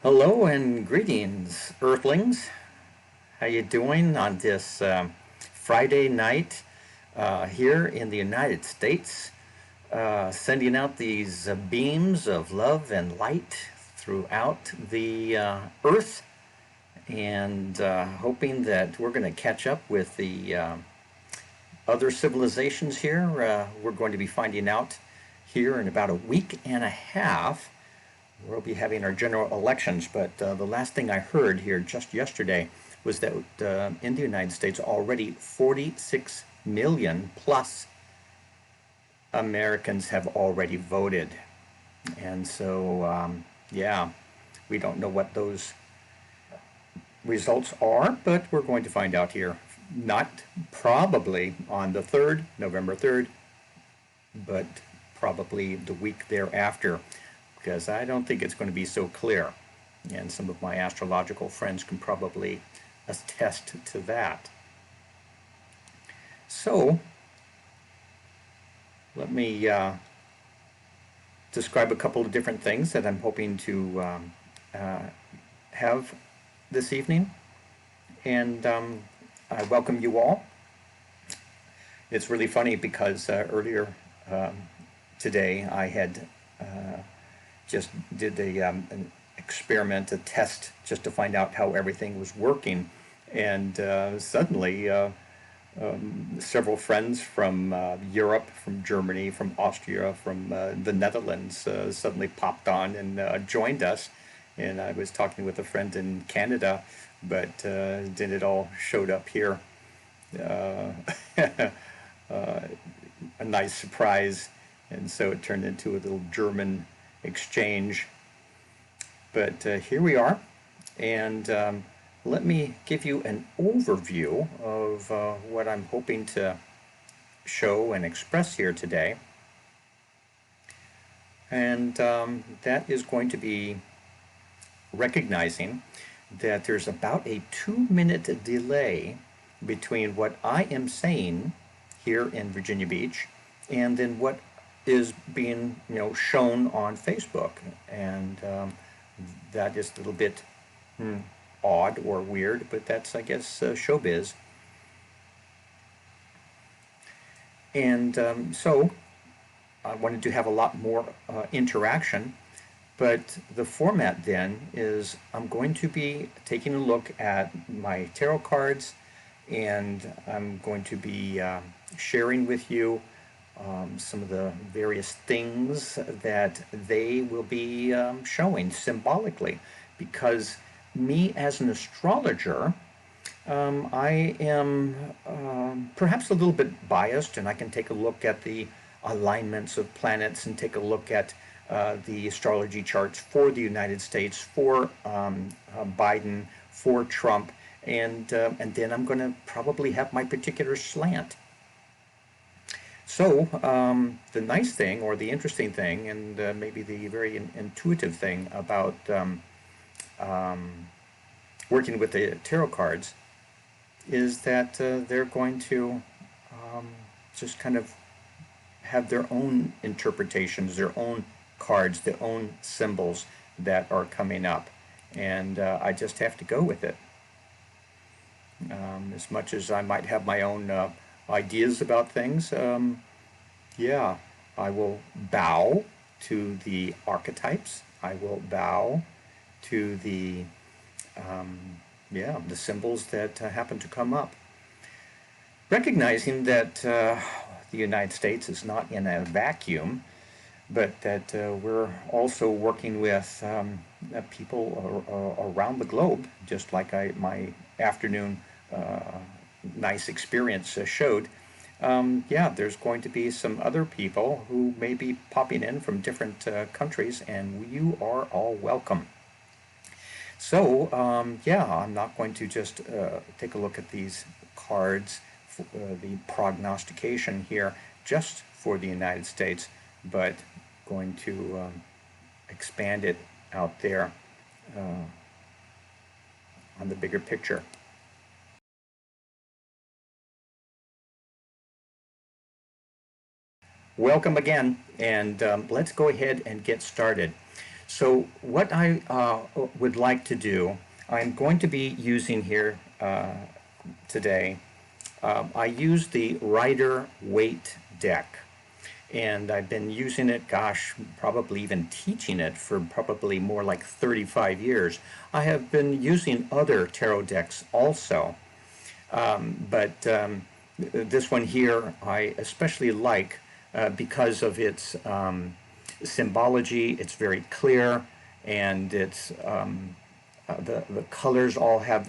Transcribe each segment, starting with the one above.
Hello and greetings, Earthlings. How you doing on this Friday night here in the United States? Sending out these beams of love and light throughout the Earth, and hoping that we're going to catch up with the other civilizations here. We're going to be finding out here in about a week and a half. We'll be having our general elections, but the last thing I heard here just yesterday was that in the United States already 46 million plus Americans have already voted. And so, yeah, we don't know what those results are, but we're going to find out here. Not probably on the 3rd, November 3rd, but probably the week thereafter, because I don't think it's going to be so clear. And some of my astrological friends can probably attest to that. So, let me describe a couple of different things that I'm hoping to uh, have this evening. And I welcome you all. It's really funny because earlier today I had just did an experiment, a test, just to find out how everything was working. And suddenly, several friends from Europe, from Germany, from Austria, from the Netherlands suddenly popped on and joined us. And I was talking with a friend in Canada, but then it all showed up here. Uh, a nice surprise. And so it turned into a little German exchange. But here we are. And let me give you an overview of what I'm hoping to show and express here today. And that is going to be recognizing that there's about a 2-minute delay between what I am saying here in Virginia Beach and then what is being shown on Facebook. And that is a little bit odd or weird, but that's, I guess, showbiz. And so I wanted to have a lot more interaction, but the format then is I'm going to be taking a look at my tarot cards, and I'm going to be sharing with you some of the various things that they will be showing symbolically, because me as an astrologer, I am perhaps a little bit biased, and I can take a look at the alignments of planets and take a look at the astrology charts for the United States, for Biden, for Trump, and then I'm going to probably have my particular slant. So the nice thing, or the interesting thing, and maybe the very intuitive thing about working with the tarot cards is that they're going to just kind of have their own interpretations, their own cards, their own symbols that are coming up. And I just have to go with it. As much as I might have my own ideas about things, yeah, I will bow to the archetypes. I will bow to the the symbols that happen to come up. Recognizing that the United States is not in a vacuum, but that we're also working with people around the globe, just like my afternoon nice experience showed. Yeah, there's going to be some other people who may be popping in from different countries, and you are all welcome. So, yeah, I'm not going to just take a look at these cards, the prognostication here, just for the United States, but going to expand it out there on the bigger picture. Welcome again, and let's go ahead and get started. So what I would like to do, I'm going to be using here today, I use the Rider Waite deck. And I've been using it, gosh, probably even teaching it for probably more like 35 years. I have been using other tarot decks also, but this one here I especially like because of its symbology. It's very clear, and the colors all have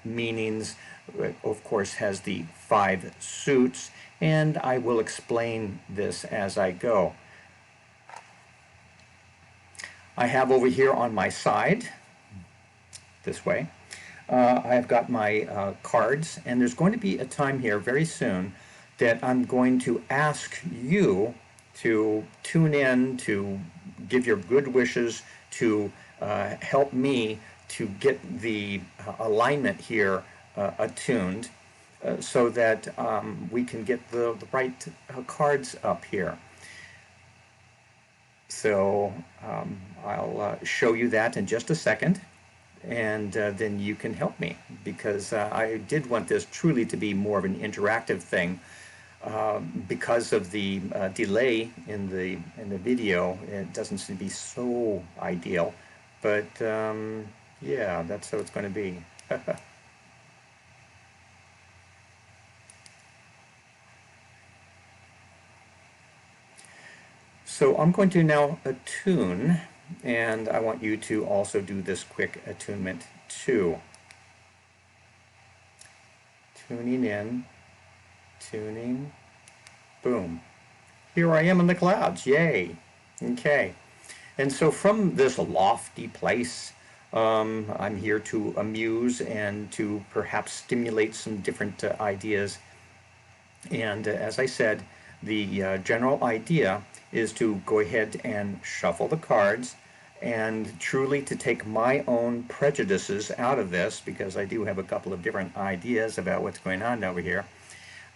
meanings. It, of course, has the 5 suits, and I will explain this as I go. I have over here on my side, this way, I have got my cards, and there's going to be a time here very soon that I'm going to ask you to tune in, to give your good wishes, to help me to get the alignment here attuned so that we can get the right cards up here. So I'll show you that in just a second, and then you can help me, because I did want this truly to be more of an interactive thing. Because of the delay in the video, it doesn't seem to be so ideal, but yeah, that's how it's going to be. So I'm going to now attune, and I want you to also do this quick attunement too. Tuning in, tuning, boom. Here I am in the clouds, yay. Okay, and so from this lofty place, I'm here to amuse and to perhaps stimulate some different ideas. And as I said, the general idea is to go ahead and shuffle the cards and truly to take my own prejudices out of this, because I do have a couple of different ideas about what's going on over here.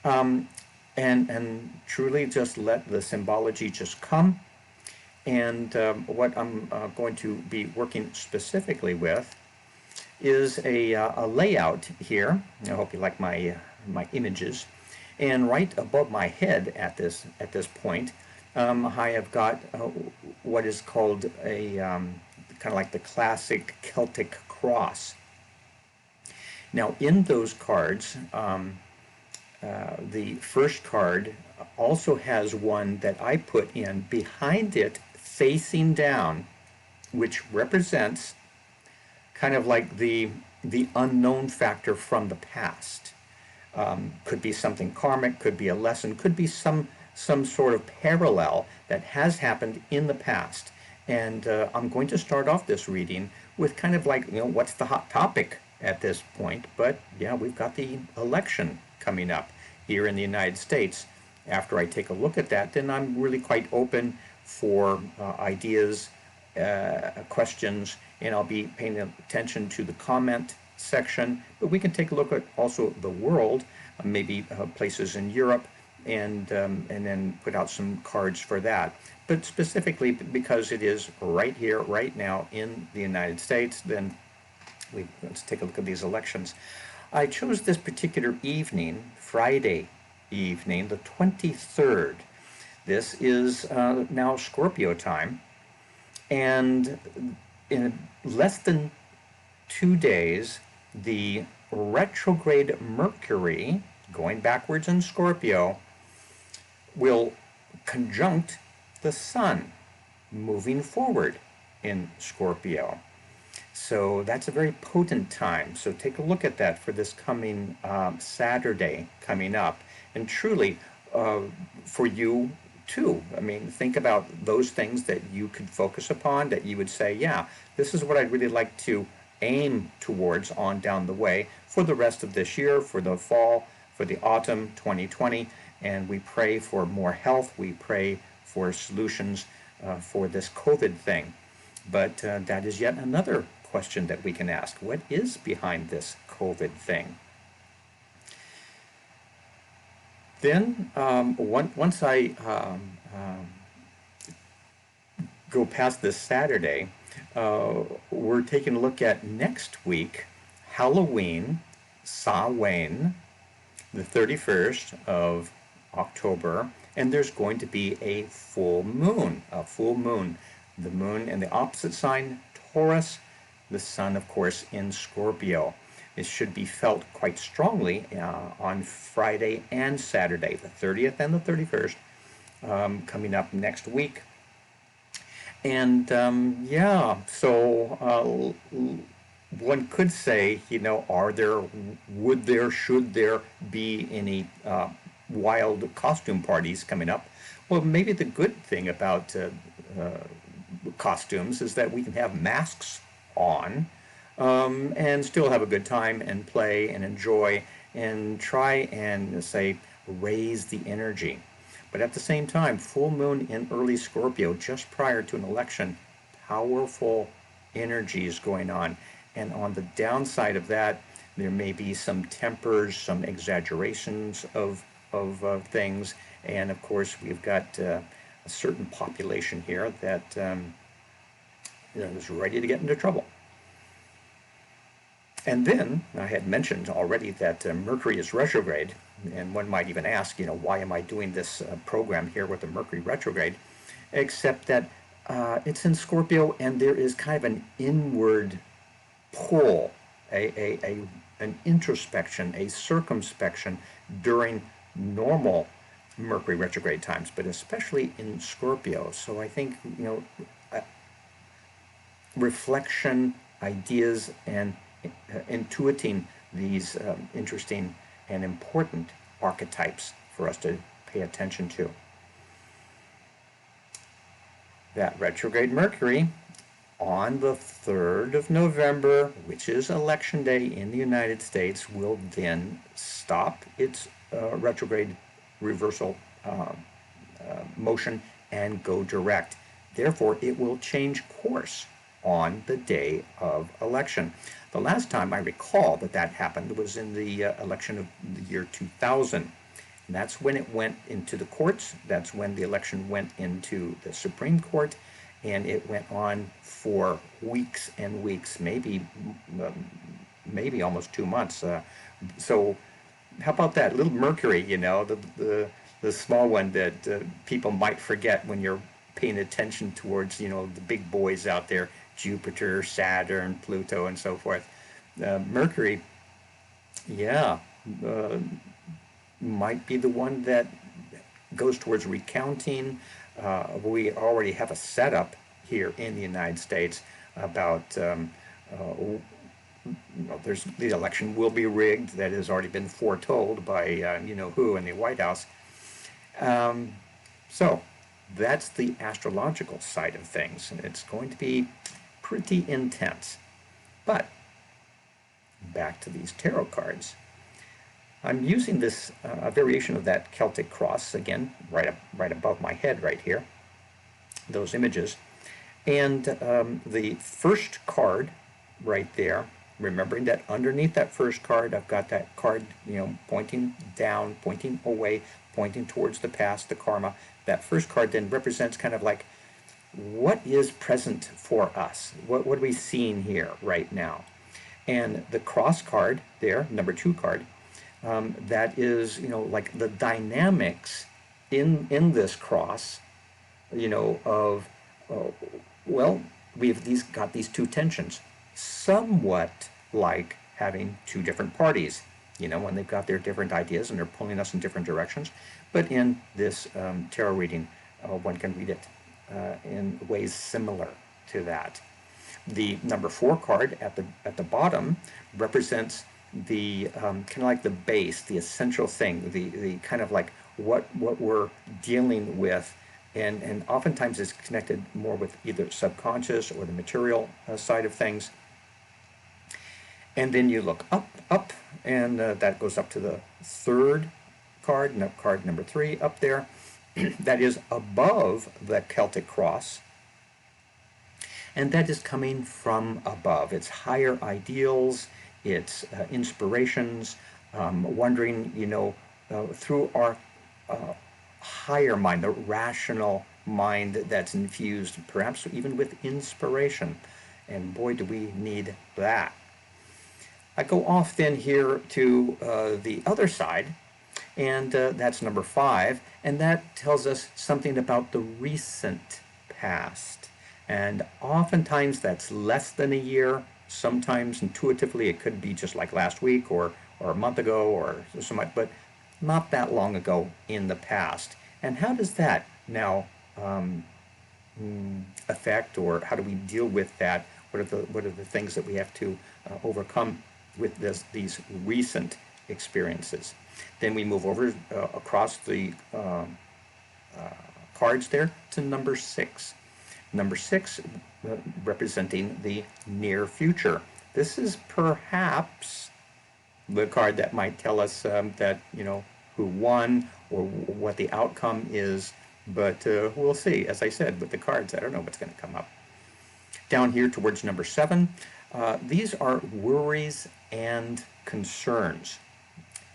And truly just let the symbology just come. And what I'm going to be working specifically with is a layout here. I hope you like my images. And right above my head at this point, I have got what is called a kind of like the classic Celtic Cross. Now, in those cards, the first card also has one that I put in behind it, facing down, which represents kind of like the unknown factor from the past. Could be something karmic, could be a lesson, could be some sort of parallel that has happened in the past. And I'm going to start off this reading with kind of like, what's the hot topic at this point? But yeah, we've got the election coming up here in the United States. After I take a look at that, then I'm really quite open for ideas, questions, and I'll be paying attention to the comment section. But we can take a look at also the world, maybe places in Europe, and then put out some cards for that. But specifically, because it is right here, right now in the United States, then let's take a look at these elections. I chose this particular evening, Friday evening, the 23rd. This is now Scorpio time, and in less than 2 days, the retrograde Mercury, going backwards in Scorpio, will conjunct the Sun, moving forward in Scorpio. So that's a very potent time. So take a look at that for this coming Saturday coming up. And truly, for you too, I mean, think about those things that you could focus upon, that you would say, yeah, this is what I'd really like to aim towards on down the way for the rest of this year, for the fall, for the autumn 2020. And we pray for more health. We pray for solutions for this COVID thing. But that is yet another question that we can ask. What is behind this COVID thing? Then once I go past this Saturday, We're taking a look at next week, Halloween, Samhain, the 31st of October, and there's going to be a full moon, The moon in the opposite sign, Taurus, the sun, of course, in Scorpio. It should be felt quite strongly on Friday and Saturday, the 30th and the 31st, coming up next week. And yeah, so one could say, would there, should there be any wild costume parties coming up? Well, maybe the good thing about costumes is that we can have masks on and still have a good time and play and enjoy and try and, say, raise the energy. But at the same time, full moon in early Scorpio, just prior to an election, powerful energies going on. And on the downside of that, there may be some tempers, some exaggerations of things. And of course, we've got a certain population here that is ready to get into trouble. And then I had mentioned already that Mercury is retrograde, and one might even ask, why am I doing this program here with the Mercury retrograde? Except that it's in Scorpio, and there is kind of an inward pull, an introspection, a circumspection during normal Mercury retrograde times, but especially in Scorpio. So I think, reflection, ideas, and intuiting these interesting and important archetypes for us to pay attention to. That retrograde Mercury on the 3rd of November, which is Election Day in the United States, will then stop its retrograde reversal motion and go direct. Therefore, it will change course on the day of election. The last time I recall that happened was in the election of the year 2000. And that's when it went into the courts. That's when the election went into the Supreme Court. And it went on for weeks and weeks, maybe almost 2 months. So how about that little Mercury, the small one that people might forget when you're paying attention towards, the big boys out there, Jupiter, Saturn, Pluto, and so forth. Mercury, might be the one that goes towards recounting. We already have a setup here in the United States about there's the election will be rigged. That has already been foretold by who in the White House. So that's the astrological side of things, and it's going to be pretty intense. But back to these tarot cards. I'm using this a variation of that Celtic Cross again, right above my head, right here. Those images, and the first card right there. Remembering that underneath that first card, I've got that card, pointing down, pointing away, pointing towards the past, the karma. That first card then represents kind of like what is present for us. What are we seeing here right now? And the cross card there, number 2 card, that is, like the dynamics in this cross, we've got these 2 tensions, somewhat like having 2 different parties, when they've got their different ideas and they're pulling us in different directions. But in this tarot reading, one can read it in ways similar to that. The number 4 card at the bottom represents the kind of like the base, the essential thing, the kind of like what we're dealing with, and oftentimes is connected more with either subconscious or the material side of things. And then you look up, and that goes up to the 3rd card, card number 3 up there. That is above the Celtic Cross. And that is coming from above. It's higher ideals, it's inspirations, wondering, through our higher mind, the rational mind that's infused, perhaps even with inspiration. And boy, do we need that. I go off then here to the other side, and that's number 5, and that tells us something about the recent past. And oftentimes that's less than a year. Sometimes intuitively it could be just like last week or a month ago or so much, but not that long ago in the past. And how does that now affect, or how do we deal with that? What are the things that we have to overcome with these recent experiences? Then we move over across the cards there to number 6. Number 6 representing the near future. This is perhaps the card that might tell us that, who won or what the outcome is, but we'll see. As I said, with the cards, I don't know what's going to come up. Down here towards number 7, these are worries and concerns.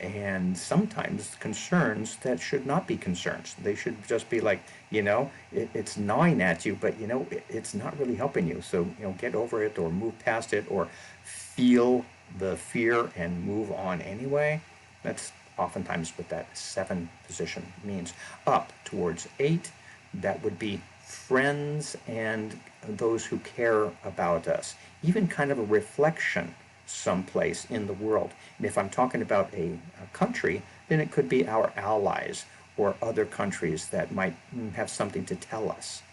And sometimes concerns that should not be concerns. They should just be like, it's gnawing at you, but it's not really helping you. So, get over it or move past it or feel the fear and move on anyway. That's oftentimes what that 7 position means. Up towards 8, that would be friends and those who care about us. Even kind of a reflection someplace in the world. And if I'm talking about a country, then it could be our allies or other countries that might have something to tell us.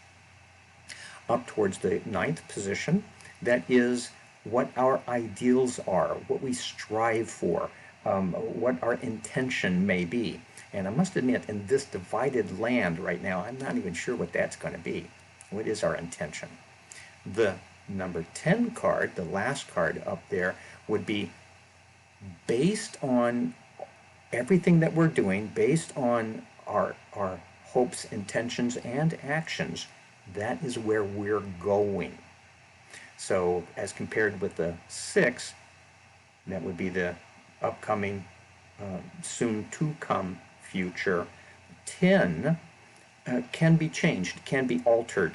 Up towards the 9th position, that is what our ideals are, what we strive for, what our intention may be. And I must admit, in this divided land right now, I'm not even sure what that's going to be. What is our intention? The number 10 card, the last card up there, would be based on everything that we're doing, based on our hopes, intentions, and actions. That is where we're going. So as compared with the 6, that would be the upcoming, soon to come future. 10 can be changed, can be altered,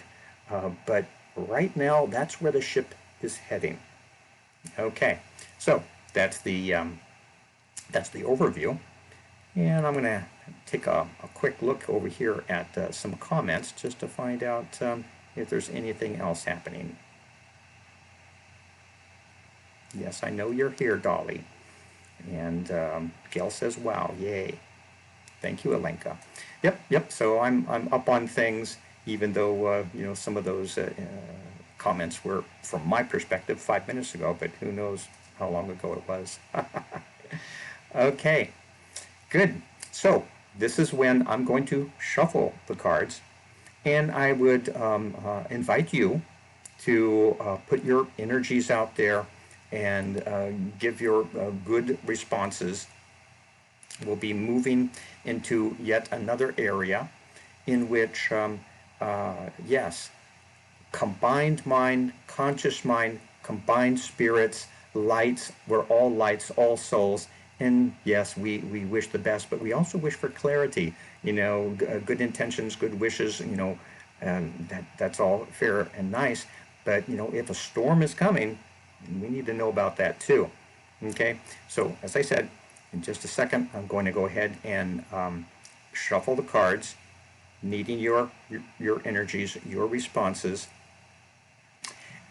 but right now that's where the ship is heading. Okay, so that's the overview, and I'm going to take a quick look over here at some comments just to find out if there's anything else happening. Yes, I know you're here, Dolly. And Gail says, wow, yay. Thank you, Alenka. Yep, so I'm up on things, even though, some of those comments were, from my perspective, 5 minutes ago, but who knows how long ago it was. Okay, good. So this is when I'm going to shuffle the cards, and I would invite you to put your energies out there and give your good responses. We'll be moving into yet another area in which, yes, combined mind, conscious mind, combined spirits, lights, we're all lights, all souls, and yes, we wish the best, but we also wish for clarity, good intentions, good wishes, and that's all fair and nice, but, if a storm is coming, we need to know about that too. Okay, so as I said, in just a second, I'm going to go ahead and shuffle the cards, needing your energies, your responses,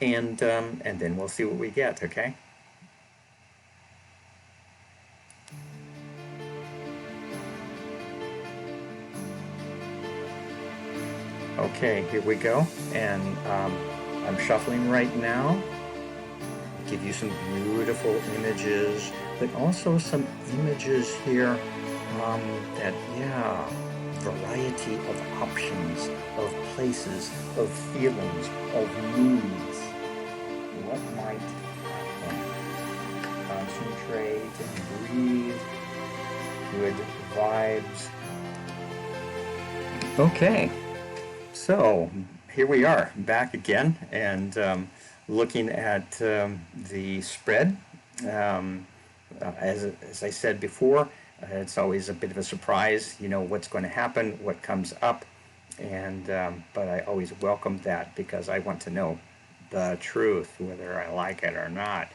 and then we'll see what we get. Okay. Okay, here we go, and I'm shuffling right now. Give you some beautiful images, but also some images here that, variety of options, of places, of feelings, of moods. What might happen? Concentrate and breathe. Good vibes. Okay, so here we are, back again, and looking at the spread. As I said before, it's always a bit of a surprise, what's going to happen, what comes up. And but I always welcome that because I want to know the truth, whether I like it or not.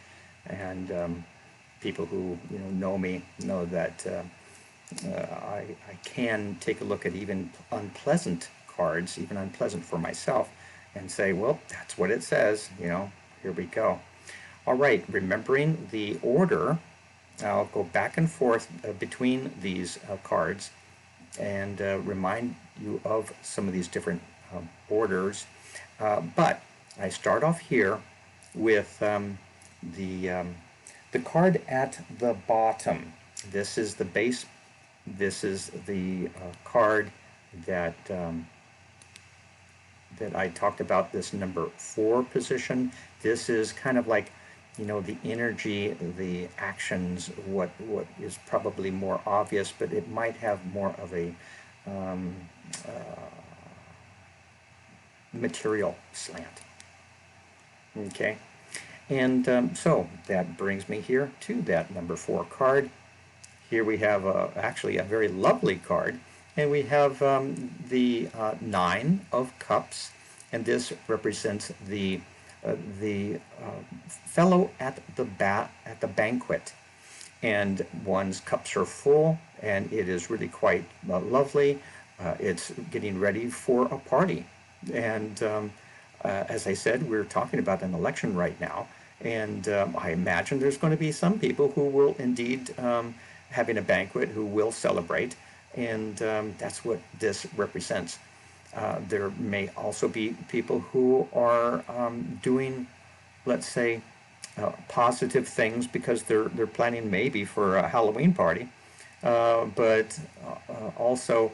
And people who know me know that I can take a look at even unpleasant cards, even unpleasant for myself, and say, well, that's what it says. Here we go. All right, remembering the order, I'll go back and forth between these cards and remind you of some of these different orders. But I start off here with the card at the bottom. This is the base. This is the card that that I talked about. This number 4 position. This is kind of like the energy, the actions, what is probably more obvious, but it might have more of a um, material slant. Okay, and so that brings me here to that number 4 card. Here we have actually a very lovely card, and we have the 9 of Cups, and this represents the fellow at the banquet, and one's cups are full, and it is really quite lovely. It's getting ready for a party, and as I said, we're talking about an election right now, and I imagine there's going to be some people who will indeed having a banquet, who will celebrate, and that's what this represents. There may also be people who are doing, let's say, positive things because they're planning maybe for a Halloween party, but also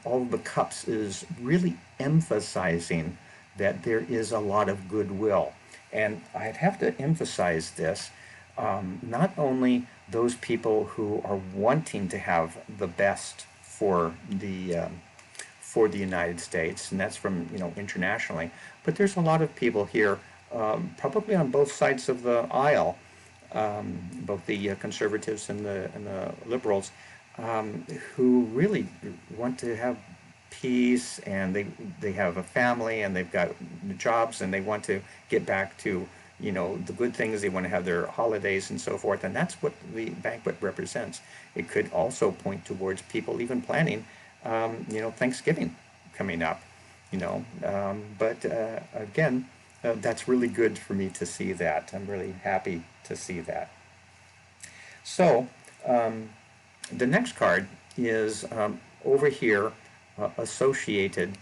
all of the cups is really emphasizing that there is a lot of goodwill, and I'd have to emphasize this. Not only those people who are wanting to have the best for the United States, and that's from internationally. But there's a lot of people here, probably on both sides of the aisle, both the conservatives and the liberals, who really want to have peace, and they have a family, and they've got jobs, and they want to get back to the good things. They want to have their holidays and so forth, and that's what the banquet represents. It could also point towards people even planning Thanksgiving coming up, but again, that's really good for me to see that. I'm really happy to see that. So the next card is over here, associated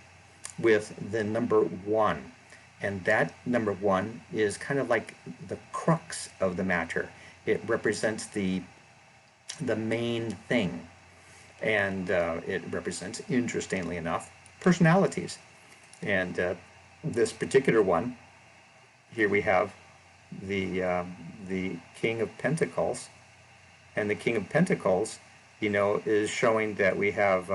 with the number 1. And that number 1 is kind of like the crux of the matter. It represents the main thing. And it represents, interestingly enough, personalities. And this particular one, here we have the King of Pentacles, and the King of Pentacles, is showing that we have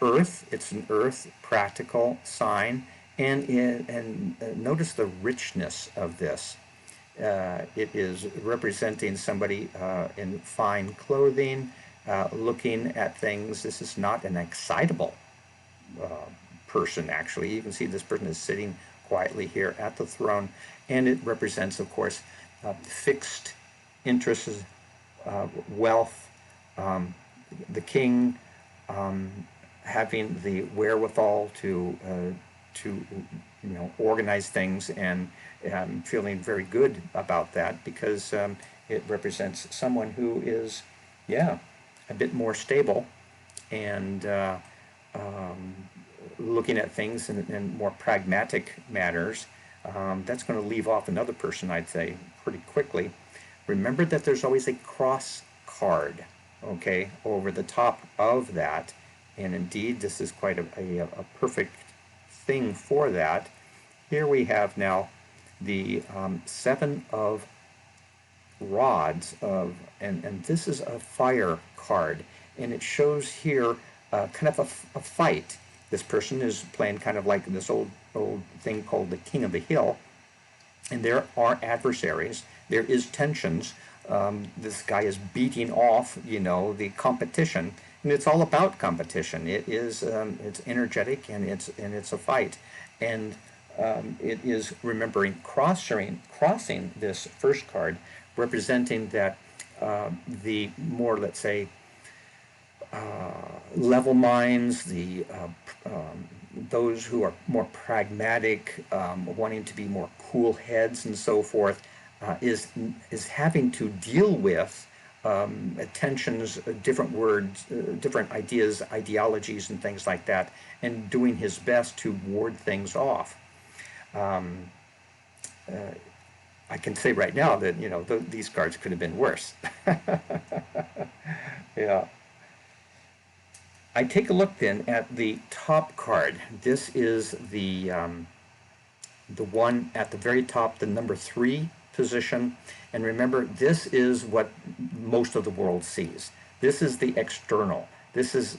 Earth. It's an Earth practical sign, and notice the richness of this. It is representing somebody in fine clothing. Looking at things. This is not an excitable person, actually. You can see this person is sitting quietly here at the throne, and it represents, of course, fixed interests, wealth, the king having the wherewithal to organize things, and feeling very good about that because it represents someone who is, yeah, a bit more stable and looking at things in more pragmatic matters. That's going to leave off another person, I'd say, pretty quickly. Remember that there's always a cross card, okay, over the top of that, and indeed this is quite a perfect thing for that. Here we have now the 7 of rods and this is a fire card, and it shows here kind of a fight. This person is playing kind of like this old thing called the King of the Hill, and there are adversaries. There is tensions. This guy is beating off the competition, And it's all about competition. It is it's energetic, and it's a fight, and it is remembering crossing this first card, representing that the more, let's say, level minds, the those who are more pragmatic, wanting to be more cool heads and so forth, is having to deal with tensions, different words, different ideas, ideologies, and things like that, and doing his best to ward things off. Um, I can say right now that these cards could have been worse. Yeah. I take a look then at the top card. This is the one at the very top, the number 3 position. And remember, this is what most of the world sees. This is the external. This is,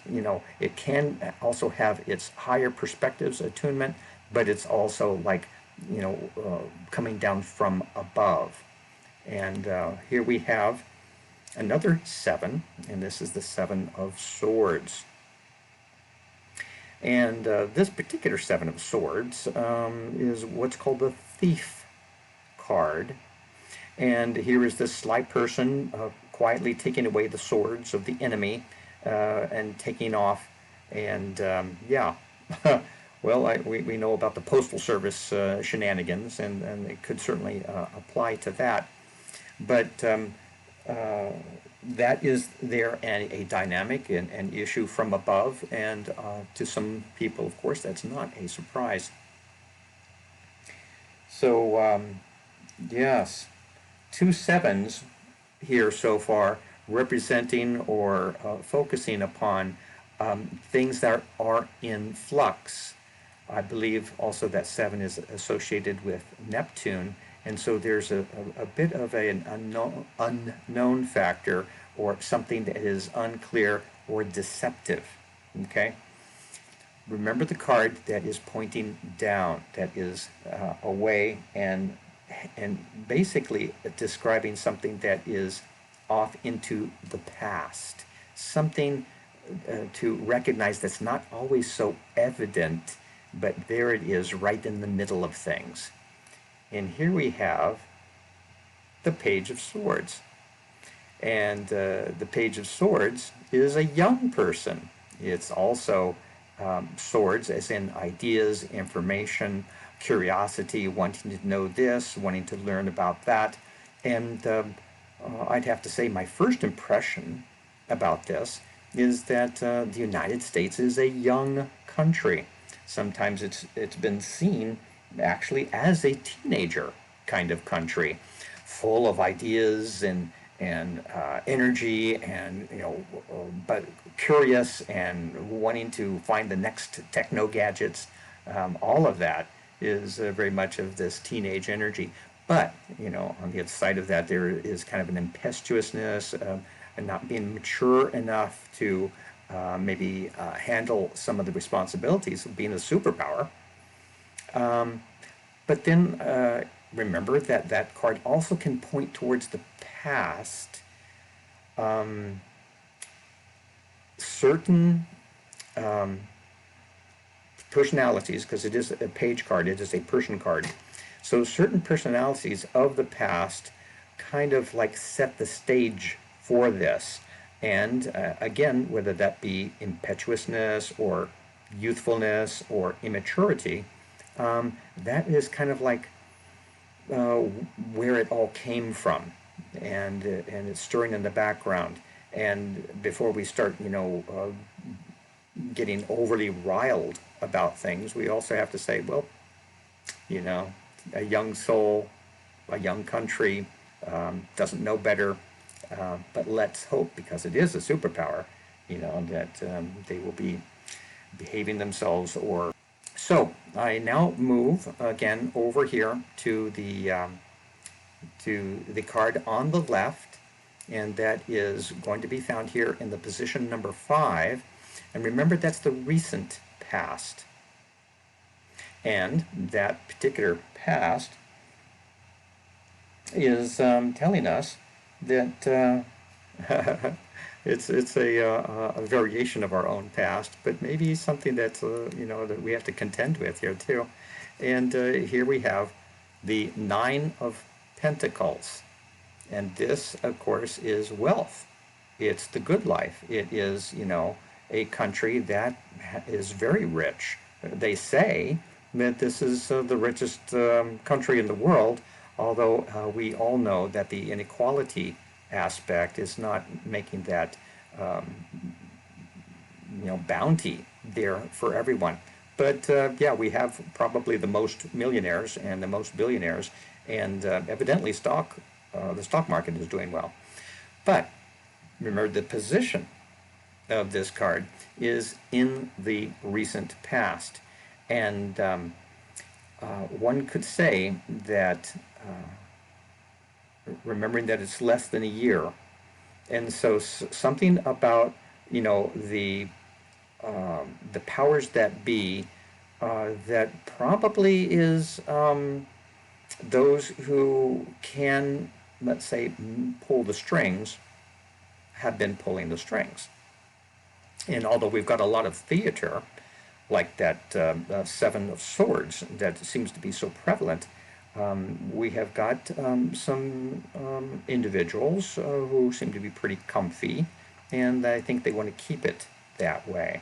it can also have its higher perspectives attunement, but it's also like, coming down from above. And here we have another 7, and this is the 7 of Swords. And this particular 7 of Swords is what's called the Thief card. And here is this sly person quietly taking away the swords of the enemy and taking off. And yeah, well, we know about the Postal Service shenanigans, and it could certainly apply to that. But that is there, and a dynamic and issue from above, and to some people, of course, that's not a surprise. So yes, 2 7s here so far, representing or focusing upon things that are in flux. I believe also that 7 is associated with Neptune, and so there's a bit of an unknown factor, or something that is unclear or deceptive. Okay? Remember the card that is pointing down, that is away, and basically describing something that is off into the past. Something to recognize that's not always so evident, but there it is right in the middle of things. And here we have the Page of Swords. And the Page of Swords is a young person. It's also swords, as in ideas, information, curiosity, wanting to know this, wanting to learn about that. And I'd have to say my first impression about this is that the United States is a young country. Sometimes it's been seen actually as a teenager kind of country, full of ideas and energy, and but curious and wanting to find the next techno gadgets. All of that is very much of this teenage energy. But on the other side of that, there is kind of an impetuousness and not being mature enough to maybe handle some of the responsibilities of being a superpower. But then remember that that card also can point towards the past. Certain personalities, because it is a page card, it is a person card. So certain personalities of the past kind of like set the stage for this. And again, whether that be impetuousness or youthfulness or immaturity, that is kind of like where it all came from, and it's stirring in the background. And before we start, getting overly riled about things, we also have to say, well, a young soul, a young country, doesn't know better, but let's hope, because it is a superpower, that they will be behaving themselves. Or so I now move again over here to the card on the left, and that is going to be found here in the position number 5. And remember, that's the recent past. And that particular past is telling us that It's a variation of our own past, but maybe something that's that we have to contend with here too. And here we have the Nine of Pentacles, and this, of course, is wealth. It's the good life. It is, a country that is very rich. They say that this is the richest country in the world, although we all know that the inequality aspect is not making that bounty there for everyone. But yeah, we have probably the most millionaires and the most billionaires, and evidently the stock market is doing well. But remember, the position of this card is in the recent past, and one could say that remembering that it's less than a year, and so something about the powers that be that probably is those who can, let's say, pull the strings, have been pulling the strings. And although we've got a lot of theater, like that Seven of Swords that seems to be so prevalent, we have got some individuals who seem to be pretty comfy, and I think they want to keep it that way.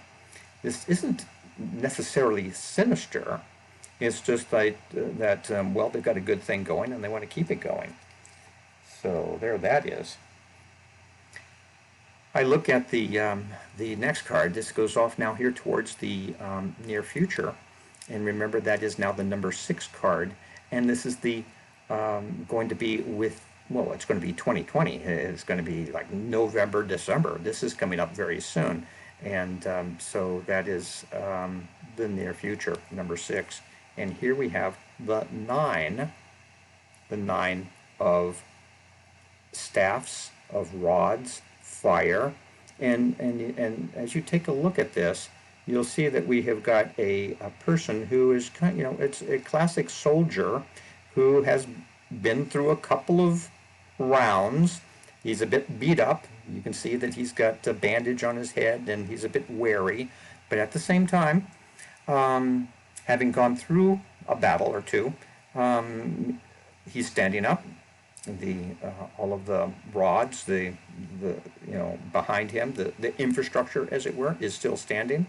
This isn't necessarily sinister. It's just like that, well, they've got a good thing going and they want to keep it going. So there that is. I look at the next card. This goes off now here towards the near future. And remember, that is now the number 6 card. And this is the going to be with, well, it's going to be 2020. It's going to be like November, December. This is coming up very soon. And so that is the near future, number 6. And here we have the 9 of staffs, of rods, fire. And as you take a look at this, you'll see that we have got a person who is it's a classic soldier who has been through a couple of rounds. He's a bit beat up. You can see that he's got a bandage on his head and he's a bit wary. But at the same time, having gone through a battle or two, he's standing up. All of the rods, the behind him, the infrastructure, as it were, is still standing.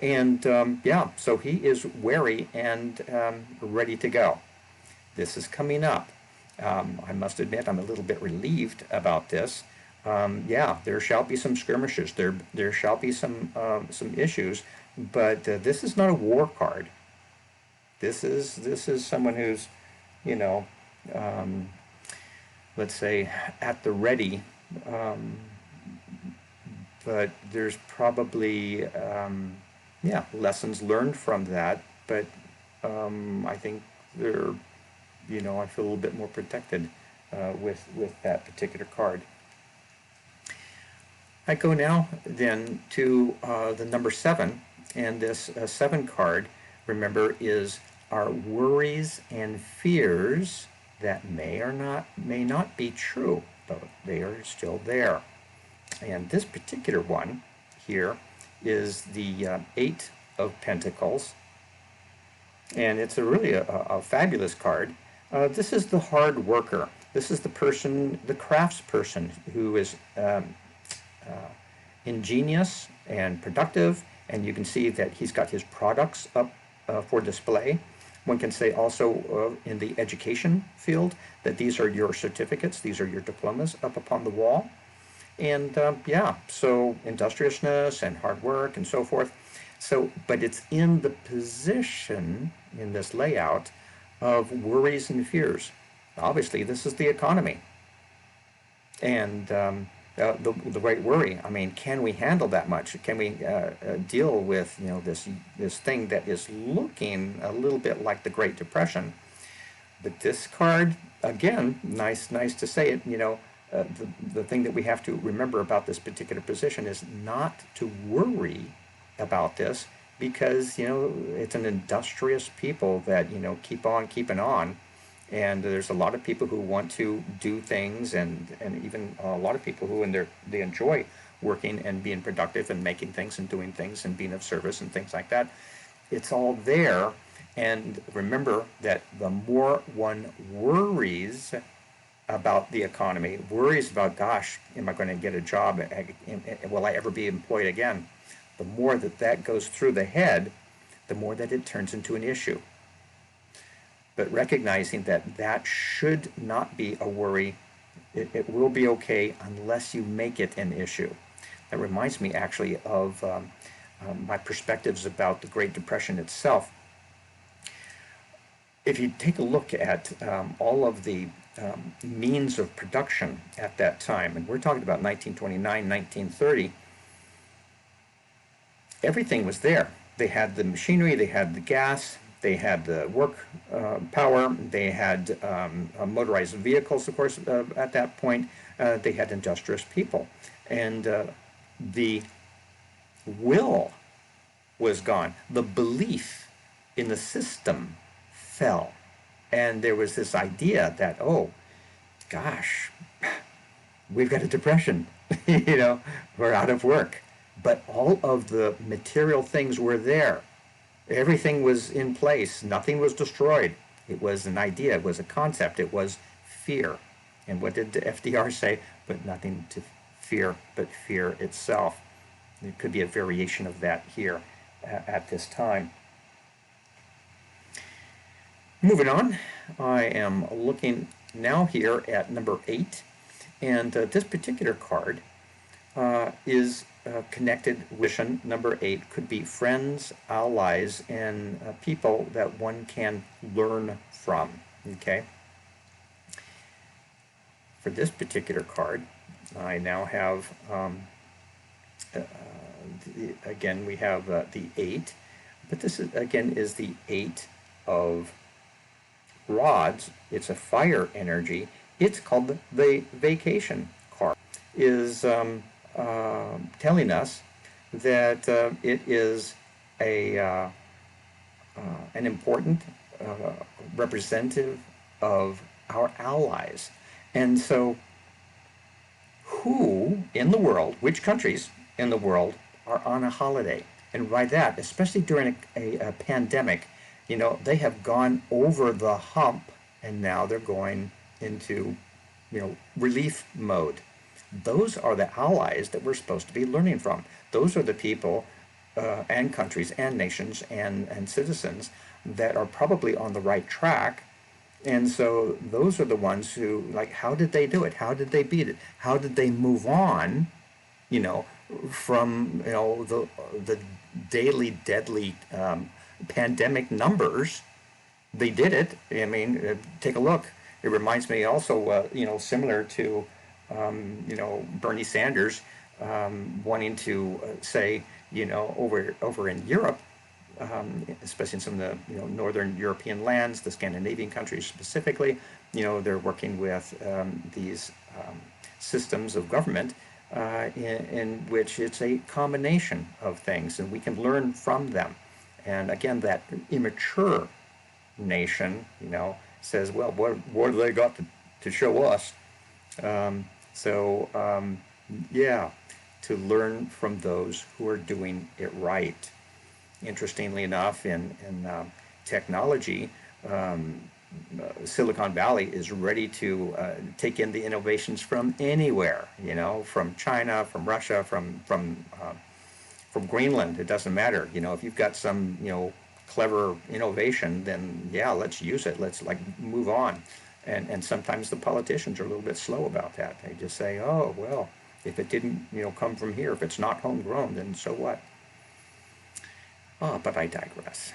And yeah, so he is wary and ready to go. This is coming up. I must admit, I'm a little bit relieved about this. Yeah, there shall be some skirmishes. There shall be some issues, but this is not a war card. This is someone who's, let's say, at the ready. But there's probably yeah, lessons learned from that. But I think they're I feel a little bit more protected with that particular card. I go now then to the number 7, and this 7 card, remember, is our worries and fears that may not be true, but they are still there. And this particular one here is the 8 of Pentacles, and it's really a fabulous card. This is the hard worker. This is the person, the crafts person, who is ingenious and productive, and you can see that he's got his products up for display. One can say also in the education field that these are your certificates, these are your diplomas up upon the wall. And yeah, so industriousness and hard work and so forth. So, but it's in the position in this layout of worries and fears. Obviously, this is the economy. And the great worry, I mean, can we handle that much? Can we deal with this thing that is looking a little bit like the Great Depression? But this card, again, nice to say it, the thing that we have to remember about this particular position is not to worry about this, because it's an industrious people that keep on keeping on, And there's a lot of people who want to do things, and even a lot of people who they enjoy working and being productive and making things and doing things and being of service and things like that. It's all there. And remember that the more one worries about the economy, worries about, gosh, am I going to get a job? Will I ever be employed again? The more that that goes through the head, the more that it turns into an issue. But recognizing that that should not be a worry, it will be okay unless you make it an issue. That reminds me actually of my perspectives about the Great Depression itself. If you take a look at all of the means of production at that time, and we're talking about 1929, 1930, everything was there. They had the machinery, they had the gas, they had the work power, they had motorized vehicles, of course, at that point. They had industrious people. And the will was gone. The belief in the system fell. And there was this idea that, oh, gosh, we've got a depression, we're out of work. But all of the material things were there. Everything was in place. Nothing was destroyed. It was an idea. It was a concept. It was fear. And what did FDR say? But nothing to fear but fear itself. There could be a variation of that here at this time. Moving on, I am looking now here at number 8. And this particular card is connected with number 8. Could be friends, allies, and people that one can learn from. Okay. For this particular card, I now have again we have the 8, but this is again is the 8 of rods. It's a fire energy. It's called the vacation card. Is telling us that it is an important representative of our allies. And so who in the world, which countries in the world are on a holiday? And by that, especially during a pandemic, they have gone over the hump and now they're going into, relief mode. Those are the allies that we're supposed to be learning from. Those are the people and countries and nations and citizens that are probably on the right track. And so those are the ones who, like, how did they do it? How did they beat it? How did they move on, from, the daily deadly pandemic numbers? They did it. I mean, take a look. It reminds me also, similar to, Bernie Sanders wanting to say, over in Europe, especially in some of the northern European lands, the Scandinavian countries specifically, they're working with these systems of government in which it's a combination of things, and we can learn from them. And again, that immature nation, says, well, what do they got to show us? Yeah, to learn from those who are doing it right. Interestingly enough, in technology, Silicon Valley is ready to take in the innovations from anywhere, from China, from Russia, from Greenland. It doesn't matter. If you've got some, clever innovation, then yeah, let's use it. Let's move on. And sometimes the politicians are a little bit slow about that. They just say, oh, well, if it didn't, come from here, if it's not homegrown, then so what? But I digress.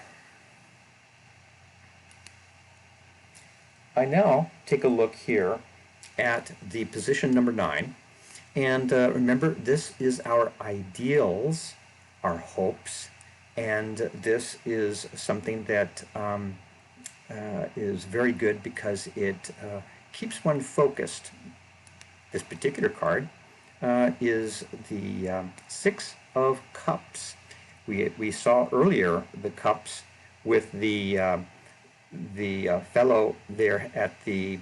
I now take a look here at the position number 9. And remember, this is our ideals, our hopes, and this is something that is very good because it keeps one focused. This particular card is the 6 of Cups. We saw earlier the cups with the fellow there at the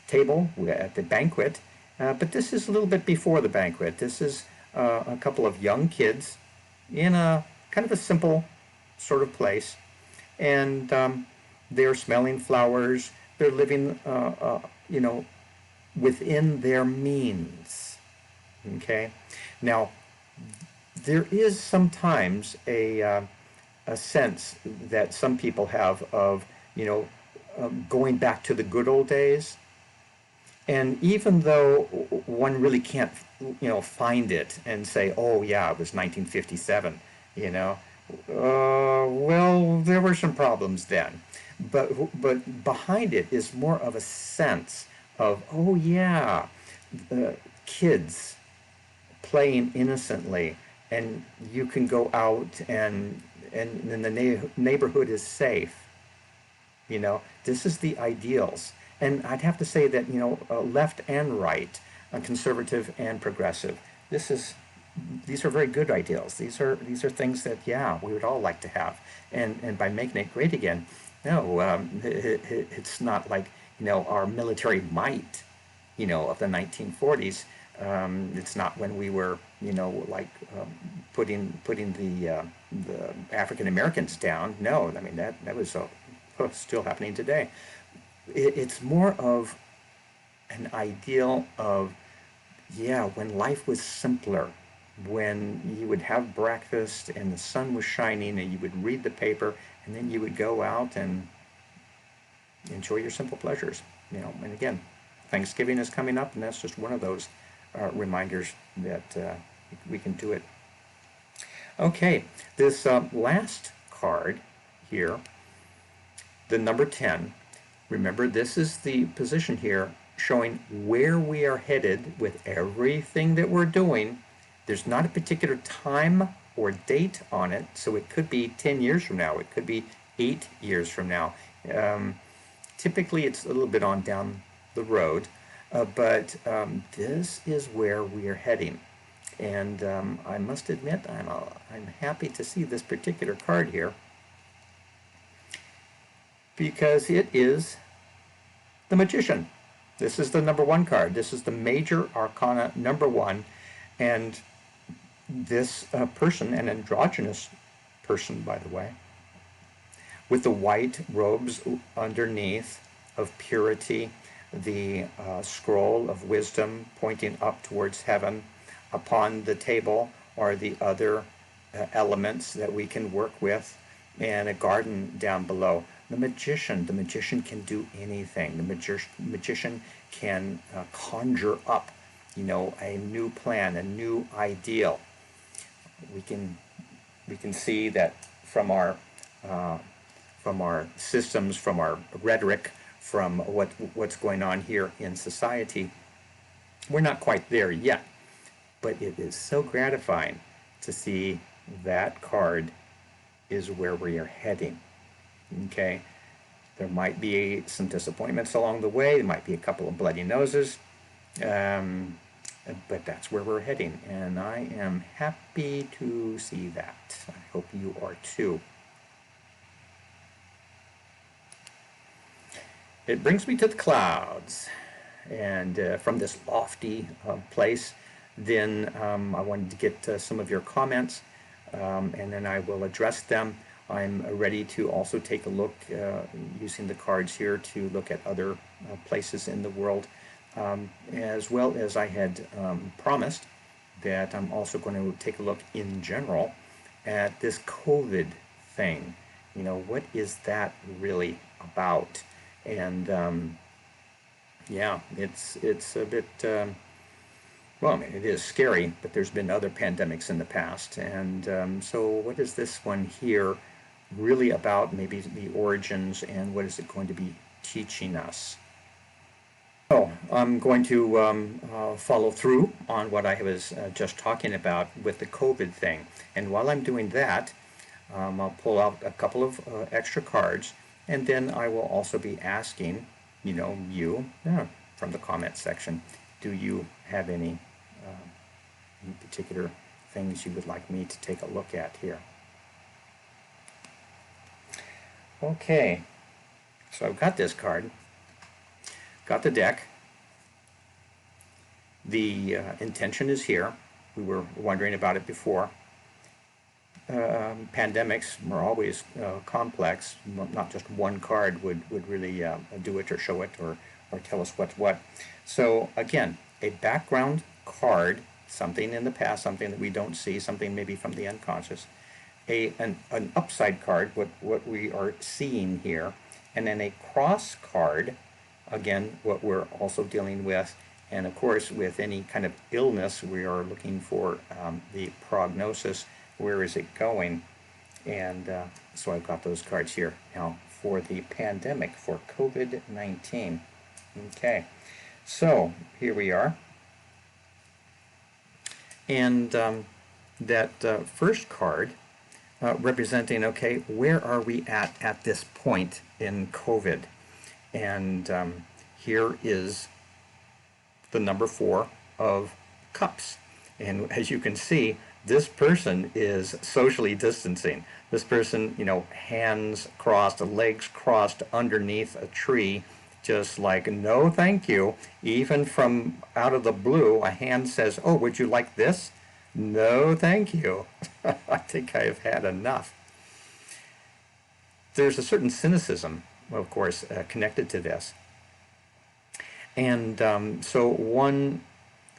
table at the banquet, but this is a little bit before the banquet. This is a couple of young kids in a kind of a simple sort of place, and they're smelling flowers. They're living, you know, within their means. Okay, now there is sometimes a sense that some people have of, you know, going back to the good old days. And even though one really can't, you know, find it and say, oh yeah, it was 1957, you know, well, there were some problems then. But behind it is more of a sense of, oh yeah, kids playing innocently, and you can go out and the neighborhood is safe. You know, this is the ideals. And I'd have to say that, you know, left and right, conservative and progressive, this is these are very good ideals. These are things that, yeah, we would all like to have. And by making it great again, no, it's not like, you know, our military might, you know, of the 1940s. It's not when we were, you know, like putting the African Americans down. No, I mean that was still happening today. It's more of an ideal of, yeah, when life was simpler, when you would have breakfast and the sun was shining and you would read the paper and then you would go out and enjoy your simple pleasures. You know, and again, Thanksgiving is coming up, and that's just one of those reminders that we can do it. Okay, this last card here, the number 10, remember this is the position here showing where we are headed with everything that we're doing. There's not a particular time or date on it, so it could be 10 years from now, it could be 8 years from now. Typically it's a little bit on down the road, but this is where we are heading. And I must admit, I'm happy to see this particular card here, because it is the Magician. This is the number 1 card. This is the major arcana number 1. And this person, an androgynous person, by the way, with the white robes underneath of purity, the scroll of wisdom pointing up towards heaven. Upon the table are the other elements that we can work with, and a garden down below. The magician can do anything. The magician can conjure up, you know, a new plan, a new ideal. We can see that from our systems, from our rhetoric, from what's going on here in society. We're not quite there yet, but it is so gratifying to see that card is where we are heading. Okay, there might be some disappointments along the way. There might be a couple of bloody noses, but that's where we're heading, and I am happy to see that. I hope you are too. It brings me to the clouds, and from this lofty place, then I wanted to get some of your comments, and then I will address them. I'm ready to also take a look using the cards here to look at other places in the world, as well as I had promised that I'm also going to take a look in general at this COVID thing. You know, what is that really about? And yeah, it's a bit well, I mean, it is scary, but there's been other pandemics in the past. And so what is this one here really about? Maybe the origins, and what is it going to be teaching us? So I'm going to follow through on what I was just talking about with the COVID thing. And while I'm doing that, I'll pull out a couple of extra cards, and then I will also be asking, you know, from the comment section, do you have any particular things you would like me to take a look at here? Okay, So I've got this card, got the deck. The intention is here. We were wondering about it before. Pandemics are always complex. Not just one card would really do it or show it or tell us what's what. So again, a background card, something in the past, something that we don't see, something maybe from the unconscious. An upside card, what we are seeing here, and then a cross card, again, what we're also dealing with. And of course, with any kind of illness, we are looking for the prognosis. Where is it going? And so I've got those cards here. Now, for the pandemic, for COVID-19. Okay, so here we are. And that first card representing, okay, where are we at this point in COVID? And here is the number 4 of cups. And as you can see, this person is socially distancing. This person, hands crossed, legs crossed underneath a tree, just like, no thank you. Even from out of the blue, a hand says, oh, would you like this? No thank you. I think I have had enough. There's a certain cynicism, of course, connected to this. And so one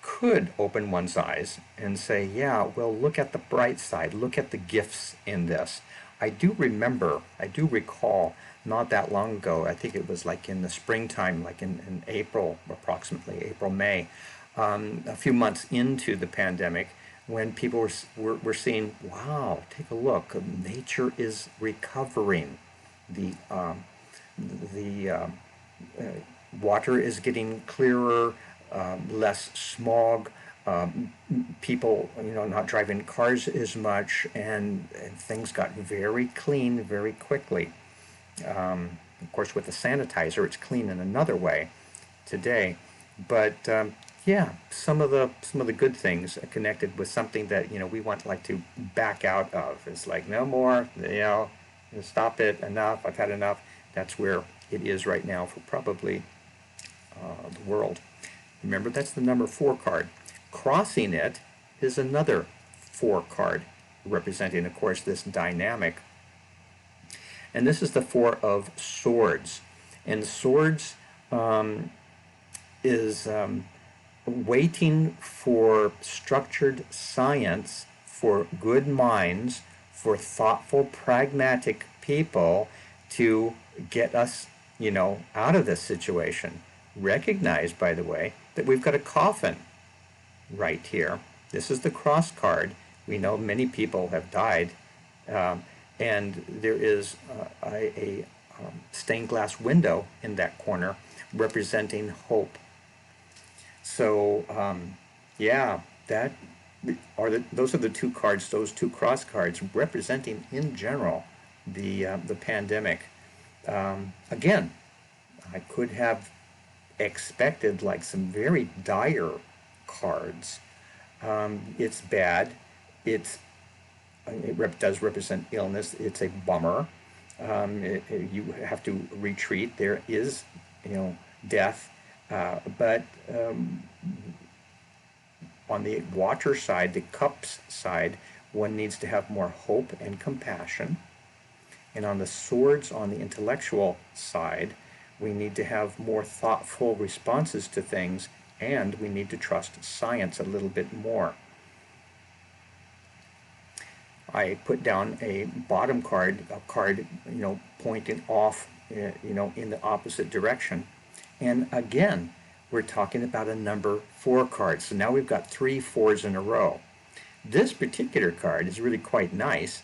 could open one's eyes and say, yeah, well, look at the bright side. Look at the gifts in this. I do recall not that long ago, I think it was like in the springtime, like in April, approximately April, May, a few months into the pandemic, when people were seeing, wow, take a look, nature is recovering. The water is getting clearer, less smog, people, not driving cars as much, and things got very clean very quickly. Of course, with the sanitizer, it's clean in another way today. But yeah, some of the good things are connected with something that we want to back out of. It's like, no more, stop it, enough, I've had enough. That's where it is right now for probably the world. Remember, that's the number 4 card. Crossing it is another 4 card, representing, of course, this dynamic. And this is the 4 of swords. And swords is waiting for structured science, for good minds, for thoughtful, pragmatic people to get us, out of this situation. Recognize, by the way, that we've got a coffin right here. This is the cross card. We know many people have died, and there is a stained glass window in that corner representing hope. So, yeah, those are the 2 cards, those 2 cross cards representing in general the pandemic. Again, I could have expected some very dire cards. It's bad. It does represent illness. It's a bummer. You have to retreat. There is, death. But on the water side, the cups side, one needs to have more hope and compassion. And on the swords, on the intellectual side, we need to have more thoughtful responses to things, and we need to trust science a little bit more. I put down a bottom card, pointing off, in the opposite direction. And again, we're talking about a number 4 card. So now we've got 3 4s in a row. This particular card is really quite nice,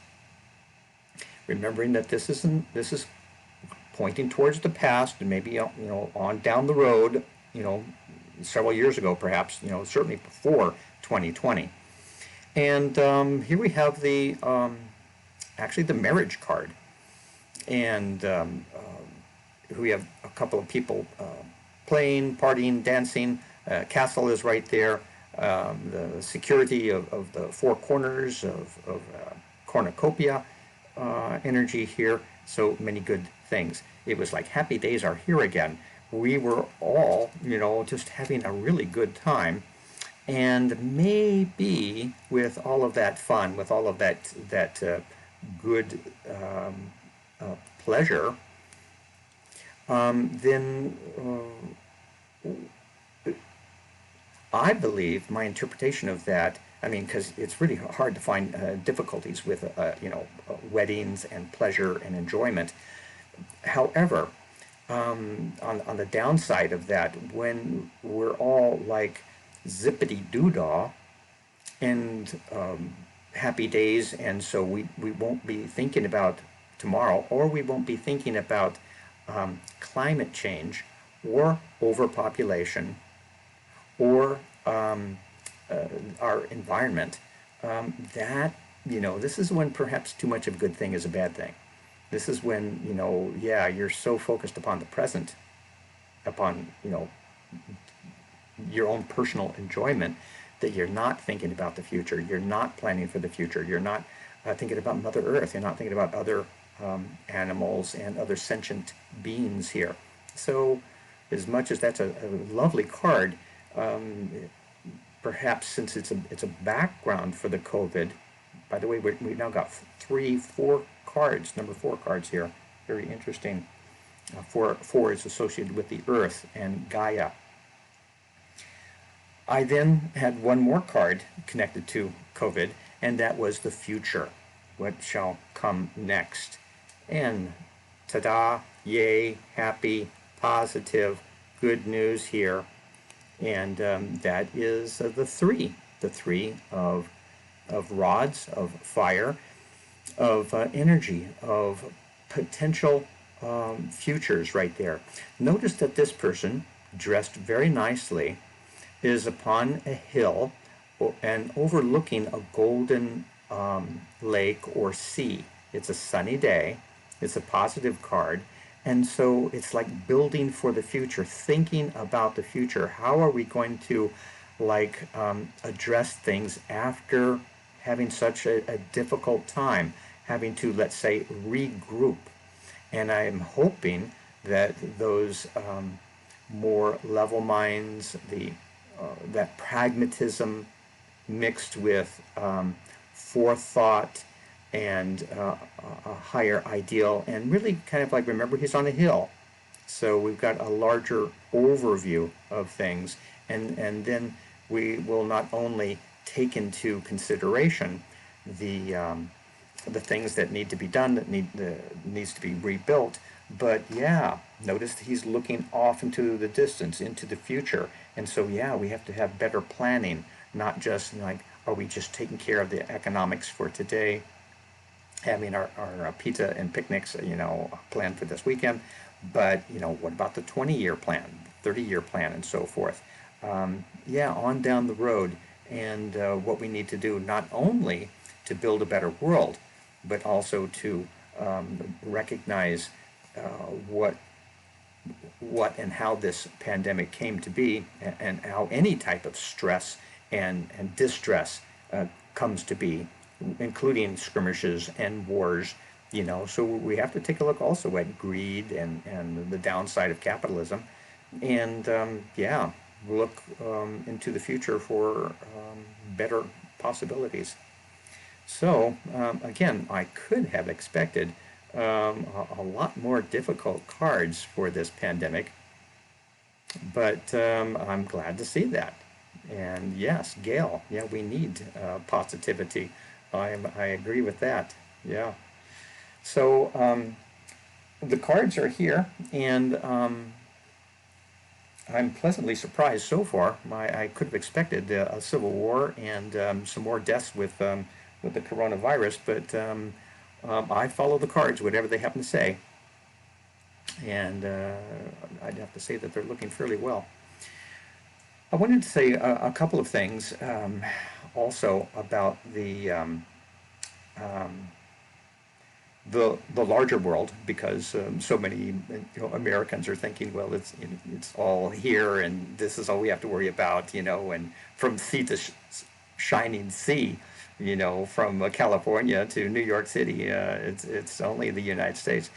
remembering that this is pointing towards the past, and maybe on down the road, several years ago, perhaps, certainly before 2020. And here we have actually the marriage card, and we have a couple of people playing, partying, dancing. Castle is right there. The security of the 4 corners of cornucopia energy here. So many good things. It was like happy days are here again. We were all, just having a really good time. And maybe with all of that fun, with all of that good pleasure, then I believe my interpretation of that. I mean, because it's really hard to find difficulties with weddings and pleasure and enjoyment. However, on the downside of that, when we're all like zippity doo-dah and happy days, and so we won't be thinking about tomorrow, or we won't be thinking about climate change or overpopulation or our environment. That, this is when perhaps too much of a good thing is a bad thing. This is when, yeah, you're so focused upon the present, upon, your own personal enjoyment, that you're not thinking about the future. You're not planning for the future. You're not thinking about Mother Earth. You're not thinking about other animals and other sentient beings here. So, as much as that's a lovely card, um, perhaps since it's a background for the COVID. By the way, we now got four cards, number four cards here. Very interesting. Four is associated with the Earth and Gaia. I then had one more card connected to COVID, and that was the future. What shall come next? And ta-da, yay, happy, positive, good news here. And that is the three of rods, of fire, of energy, of potential futures right there. Notice that this person, dressed very nicely, is upon a hill and overlooking a golden lake or sea. It's a sunny day. It's a positive card. And so it's like building for the future, thinking about the future. How are we going to address things after having such a difficult time, having to, let's say, regroup? And I'm hoping that those more level minds, that pragmatism mixed with forethought and a higher ideal, and really kind of like, remember, he's on a hill, so we've got a larger overview of things, and then we will not only take into consideration the things that need to be done, that needs to be rebuilt, but yeah, notice he's looking off into the distance, into the future, and so yeah, we have to have better planning, not just like, are we just taking care of the economics for today, having our pizza and picnics, planned for this weekend, but, what about the 20-year plan, 30-year plan, and so forth? Yeah, on down the road, and what we need to do, not only to build a better world, but also to recognize what and how this pandemic came to be, and how any type of stress and distress comes to be, including skirmishes and wars. So we have to take a look also at greed and the downside of capitalism, and yeah, look into the future for better possibilities. So again, I could have expected a lot more difficult cards for this pandemic, but I'm glad to see that. And yes, Gail, yeah, we need positivity. I agree with that. Yeah. So the cards are here, and I'm pleasantly surprised so far. I could have expected a civil war and some more deaths with the coronavirus, but I follow the cards, whatever they happen to say, and I'd have to say that they're looking fairly well. I wanted to say a couple of things also about the larger world, because so many Americans are thinking, well, it's all here, and this is all we have to worry about, and from sea to shining sea, from California to New York City, it's only the United States.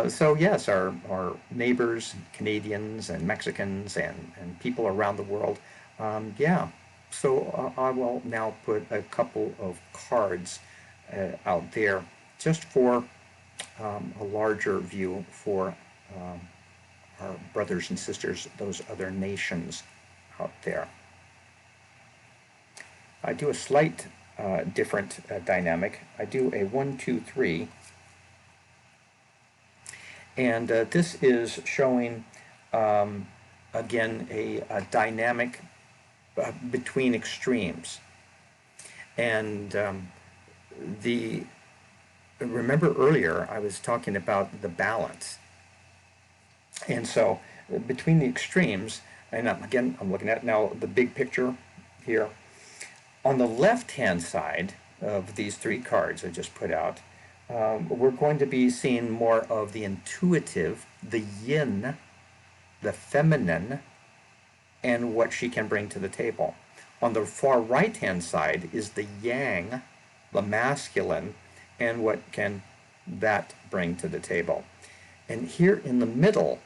So yes, our neighbors, Canadians and Mexicans and people around the world, yeah. So I will now put a couple of cards out there just for a larger view for um, our brothers and sisters, those other nations out there. I do a slight different dynamic. I do a 1, 2, 3, and this is showing again a dynamic between extremes. And the remember earlier I was talking about the balance, and so between the extremes, and again I'm looking at now the big picture here. On the left-hand side of these three cards I just put out, we're going to be seeing more of the intuitive, the yin, the feminine, and what she can bring to the table. On the far right-hand side is the yang, the masculine, and what can that bring to the table. And here in the middle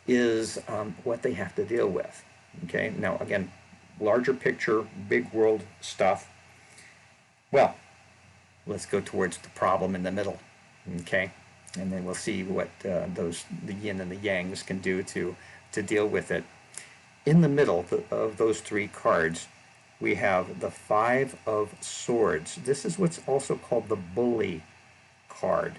is what they have to deal with. Okay, now again, larger picture, big world stuff. Well, let's go towards the problem in the middle. Okay, and then we'll see what the yin and the yangs can do to deal with it. In the middle of those three cards, we have the Five of Swords. This is what's also called the bully card.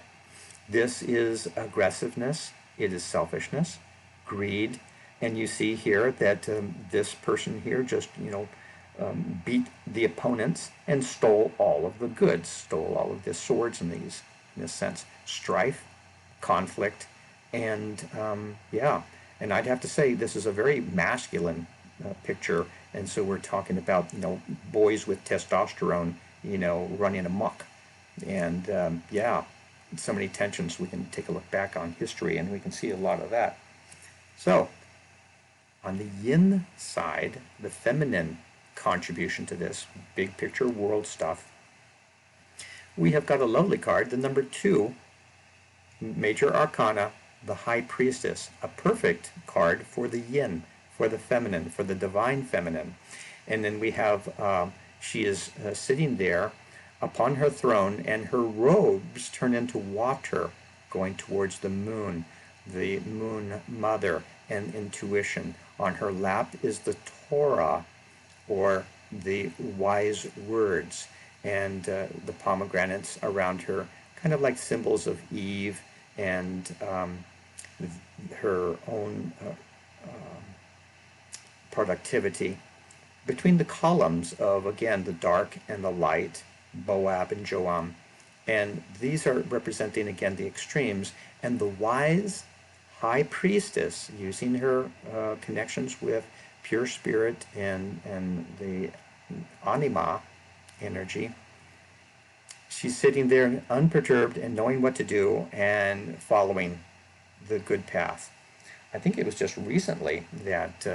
This is aggressiveness, it is selfishness, greed, and you see here that this person here just, beat the opponents and stole all of the goods, stole all of the swords in this sense. Strife, conflict, and yeah, and I'd have to say this is a very masculine picture, and so we're talking about boys with testosterone running amok, and yeah, so many tensions. We can take a look back on history and we can see a lot of that. So on the yin side, the feminine contribution to this big picture world stuff, we have got a lovely card, the number 2, major arcana, the High Priestess, a perfect card for the yin, for the feminine, for the divine feminine. And then we have, she is sitting there upon her throne, and her robes turn into water going towards the moon mother, and intuition. On her lap is the Torah, or the wise words, and the pomegranates around her, kind of like symbols of Eve and her own productivity. Between the columns of, again, the dark and the light, Boab and Joam, and these are representing, again, the extremes, and the wise high priestess, using her connections with pure spirit and the anima energy. She's sitting there unperturbed and knowing what to do and following the good path. I think it was just recently that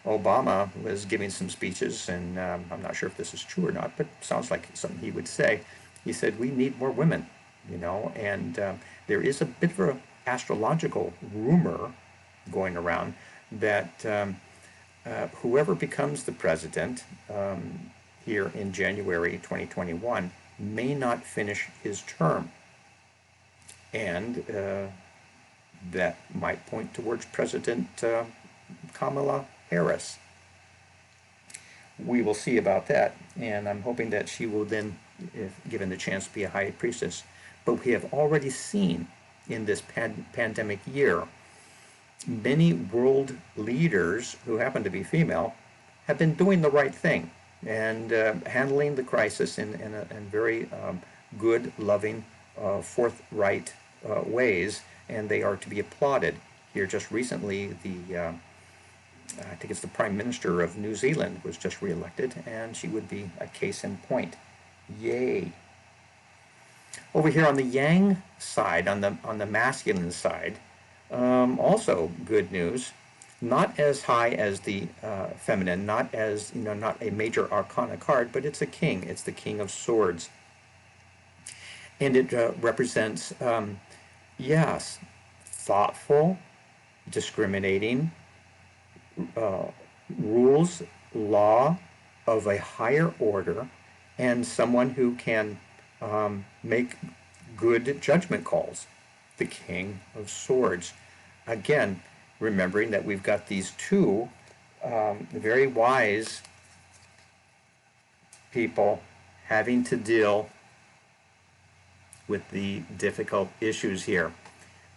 Obama was giving some speeches, and I'm not sure if this is true or not, but it sounds like something he would say. He said, we need more women, and there is a bit of an astrological rumor going around that whoever becomes the president here in January 2021 may not finish his term, and that might point towards President Kamala Harris. We will see about that, and I'm hoping that she will then, if given the chance, to be a high priestess. But we have already seen in this pandemic year, many world leaders who happen to be female have been doing the right thing and handling the crisis in very good, loving, forthright ways, and they are to be applauded. Here just recently, I think it's the Prime Minister of New Zealand was just re-elected, and she would be a case in point. Yay! Over here on the yang side, on the masculine side, also good news. Not as high as the feminine, not as not a major arcana card, but it's a king. It's the King of Swords, and it represents yes, thoughtful, discriminating, uh, rules, law of a higher order, and someone who can make good judgment calls. The King of Swords. Again, remembering that we've got these two very wise people having to deal with the difficult issues here.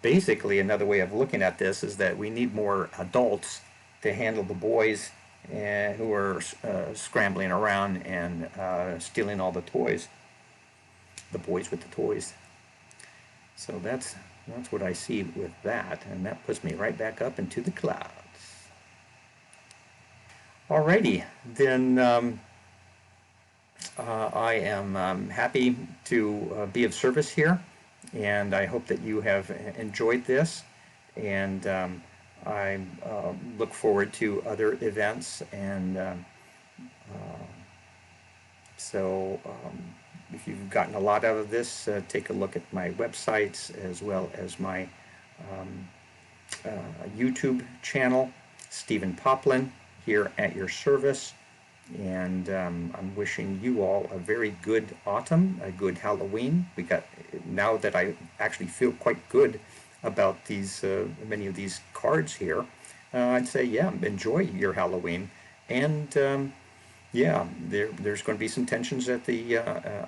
Basically, another way of looking at this is that we need more adults to handle the boys who are scrambling around and stealing all the toys. The boys with the toys. So that's what I see with that, and that puts me right back up into the clouds. Alrighty, then I am happy to be of service here, and I hope that you have enjoyed this, and I look forward to other events, and so if you've gotten a lot out of this, take a look at my websites as well as my YouTube channel, Stephen Poplin, here at your service. And I'm wishing you all a very good autumn, a good Halloween. Now that I actually feel quite good about these many of these cards here, I'd say, yeah, enjoy your Halloween. And yeah, there's going to be some tensions at the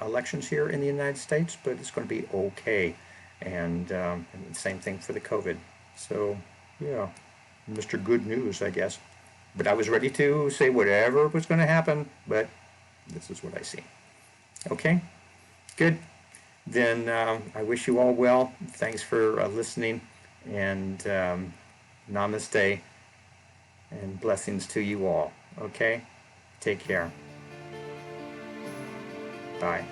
elections here in the United States, but it's going to be okay. And same thing for the COVID. So, yeah, Mr. Good News, I guess. But I was ready to say whatever was going to happen, but this is what I see. Okay, good. Then I wish you all well. Thanks for listening, and namaste, and blessings to you all. Okay, take care. Bye.